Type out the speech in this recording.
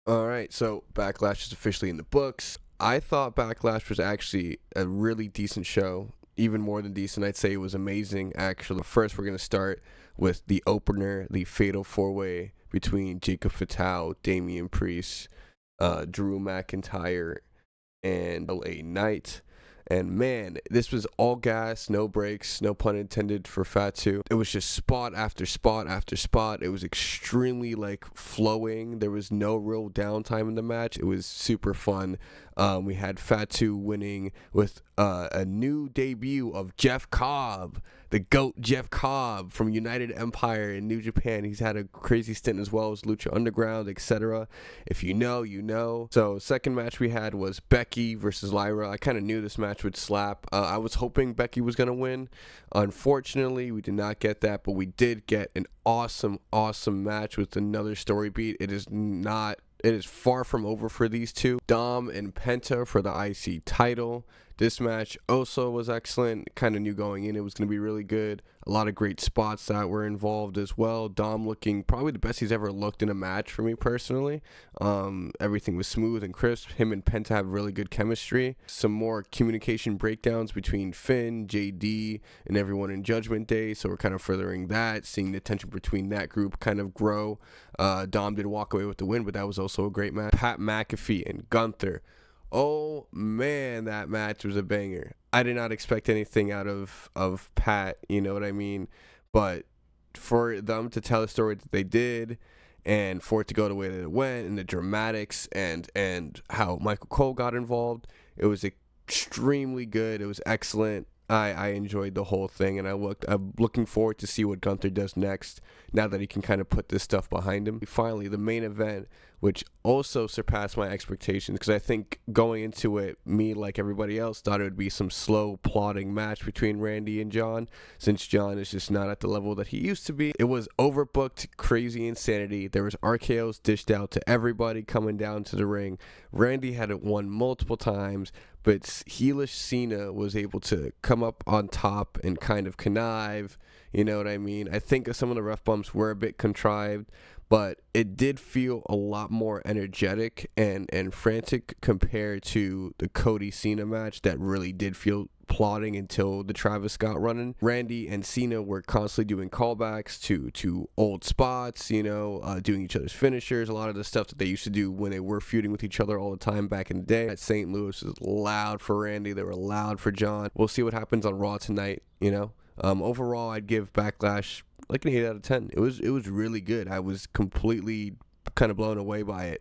All right, so Backlash is officially in the books. I thought Backlash was actually a really decent show, even more than decent. I'd say it was amazing, actually. First, we're going to start with the opener, the Fatal 4-Way between Jacob Fatale, Damian Priest, Drew McIntyre, and LA Knight. And man, this was all gas, no breaks, no pun intended for Fatu. It was just spot after spot after spot. It was extremely like flowing. There was no real downtime in the match. It was super fun. We had Fatu winning with a new debut of Jeff Cobb, the GOAT Jeff Cobb from United Empire in New Japan. He's had a crazy stint as well as Lucha Underground, etc. If you know, you know. So second match we had was Becky versus Lyra. I kind of knew this match would slap. I was hoping Becky was going to win. Unfortunately, we did not get that, but we did get an awesome match with another story beat. It is far from over for these two. Dom and Penta for the IC title. This match also was excellent. Kind of knew going in it was going to be really good. A lot of great spots that were involved as well. Dom looking probably the best he's ever looked in a match for me personally. Everything was smooth and crisp. Him and Penta have really good chemistry. Some more communication breakdowns between Finn, JD, and everyone in Judgment Day. So we're kind of furthering that, seeing the tension between that group kind of grow. Dom did walk away with the win, but that was also a great match. Pat McAfee and Gunther. Oh man, that match was a banger. I did not expect anything out of Pat, you know what I mean? But for them to tell the story that they did, and for it to go the way that it went, and the dramatics and how Michael Cole got involved, it was extremely good. It was excellent. I enjoyed the whole thing, and I'm looking forward to see what Gunther does next now that he can kind of put this stuff behind him. Finally, the main event, which also surpassed my expectations, because I think going into it, me, like everybody else, thought it would be some slow, plodding match between Randy and John, since John is just not at the level that he used to be. It was overbooked, crazy insanity. There was RKOs dished out to everybody coming down to the ring. Randy had it won multiple times, but heelish Cena was able to come up on top and kind of connive, you know what I mean? I think some of the ref bumps were a bit contrived, but it did feel a lot more energetic and frantic compared to the Cody Cena match that really did feel plodding until the Travis Scott running. Randy and Cena were constantly doing callbacks to old spots, doing each other's finishers, a lot of the stuff that they used to do when they were feuding with each other all the time back in the day. At St. Louis was loud for Randy, they were loud for John. We'll see what happens on Raw tonight, Overall, I'd give Backlash like an 8 out of 10. It was really good. I was completely kind of blown away by it.